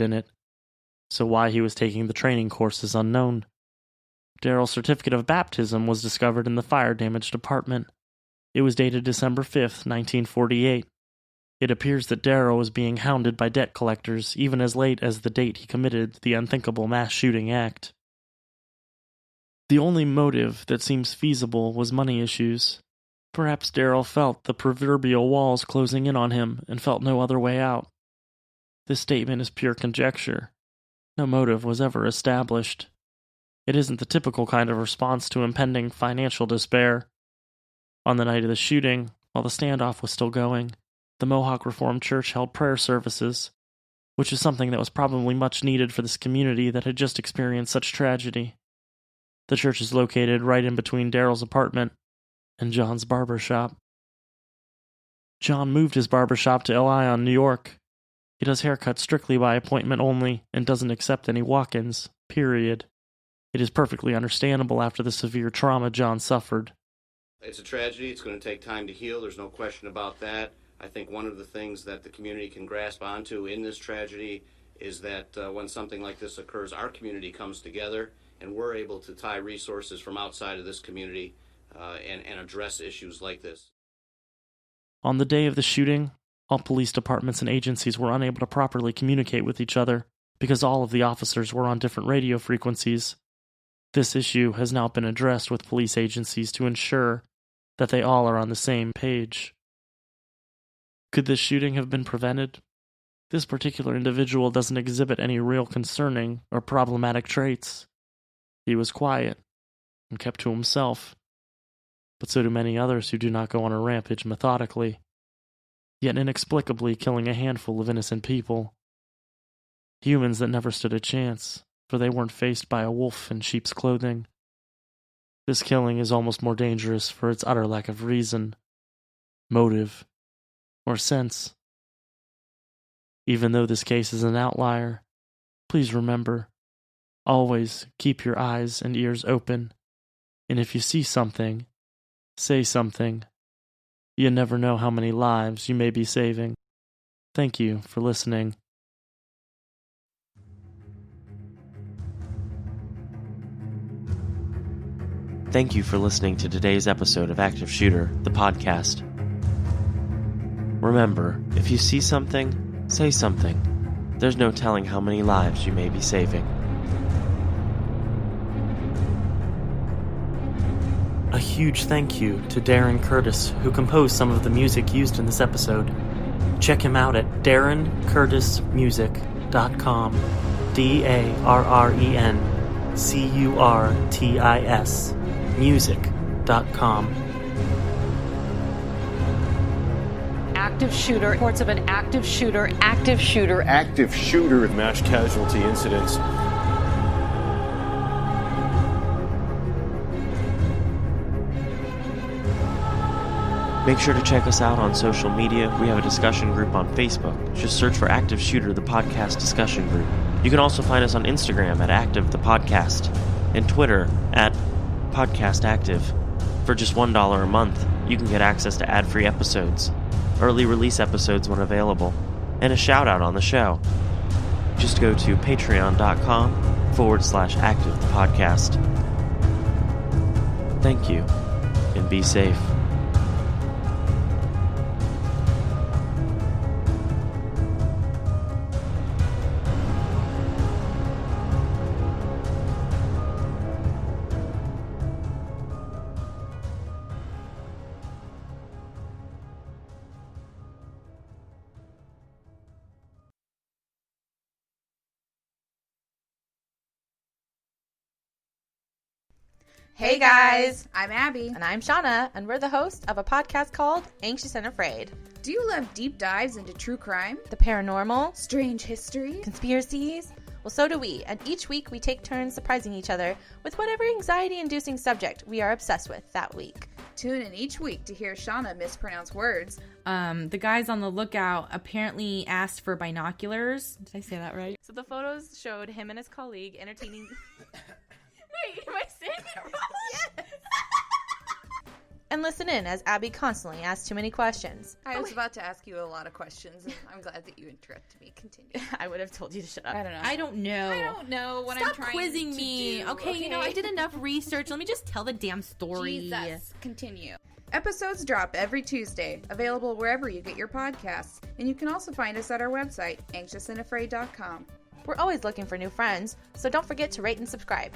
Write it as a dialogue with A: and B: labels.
A: in it, so why he was taking the training course is unknown. Daryl's certificate of baptism was discovered in the fire damage department. It was dated December 5th, 1948. It appears that Daryl was being hounded by debt collectors even as late as the date he committed the unthinkable mass shooting act. The only motive that seems feasible was money issues. Perhaps Daryl felt the proverbial walls closing in on him and felt no other way out. This statement is pure conjecture. No motive was ever established. It isn't the typical kind of response to impending financial despair. On the night of the shooting, while the standoff was still going, the Mohawk Reformed Church held prayer services, which is something that was probably much needed for this community that had just experienced such tragedy. The church is located right in between Daryl's apartment and John's barber shop. John moved his barber shop to Elion, New York. He does haircuts strictly by appointment only and doesn't accept any walk-ins, period. It is perfectly understandable after the severe trauma John suffered.
B: It's a tragedy. It's going to take time to heal. There's no question about that. I think one of the things that the community can grasp onto in this tragedy is that when something like this occurs, our community comes together and we're able to tie resources from outside of this community and address issues like this.
A: On the day of the shooting, all police departments and agencies were unable to properly communicate with each other because all of the officers were on different radio frequencies. This issue has now been addressed with police agencies to ensure that they all are on the same page. Could this shooting have been prevented? This particular individual doesn't exhibit any real concerning or problematic traits. He was quiet and kept to himself, but so do many others who do not go on a rampage methodically, yet inexplicably killing a handful of innocent people. Humans that never stood a chance, for they weren't faced by a wolf in sheep's clothing. This killing is almost more dangerous for its utter lack of reason, motive, or sense. Even though this case is an outlier, please remember, always keep your eyes and ears open, and if you see something, say something. You never know how many lives you may be saving. Thank you for listening. Thank you for listening to today's episode of Active Shooter, the podcast. Remember, if you see something, say something. There's no telling how many lives you may be saving. A huge thank you to Darren Curtis, who composed some of the music used in this episode. Check him out at darrencurtismusic.com. DARRENCURTIS music.com.
C: Active shooter, reports of an active shooter
D: with mass casualty incidents.
A: Make sure to check us out on social media. We have a discussion group on Facebook. Just search for Active Shooter, the podcast discussion group. You can also find us on Instagram at Active the Podcast and Twitter at Podcast Active. For just $1 a month, you can get access to ad-free episodes, early release episodes when available, and a shout-out on the show. Just go to patreon.com/Active the Podcast. Thank you, and be safe.
E: Hey guys, I'm Abby.
C: And I'm Shauna, and we're the host of a podcast called Anxious and Afraid.
E: Do you love deep dives into true crime,
C: The paranormal,
E: strange history,
C: conspiracies? Well, so do we, and each week we take turns surprising each other with whatever anxiety-inducing subject we are obsessed with that week.
E: Tune in each week to hear Shauna mispronounce words.
F: The guys on the lookout apparently asked for binoculars. Did I say that right?
C: So the photos showed him and his colleague entertaining... Wait, am I saying it wrong? Yes. And listen in as Abby constantly asks too many questions.
E: I was about to ask you a lot of questions, and I'm glad that you interrupted me. Continue.
C: I would have told you to shut up.
E: I don't know.
F: I don't know.
E: I don't know what
F: Stop
E: I'm trying
F: quizzing
E: to
F: me.
E: do.
F: Okay, you know, I did enough research. Let me just tell the damn story.
E: Jesus. Continue. Episodes drop every Tuesday, available wherever you get your podcasts. And you can also find us at our website, anxiousandafraid.com.
C: We're always looking for new friends, so don't forget to rate and subscribe.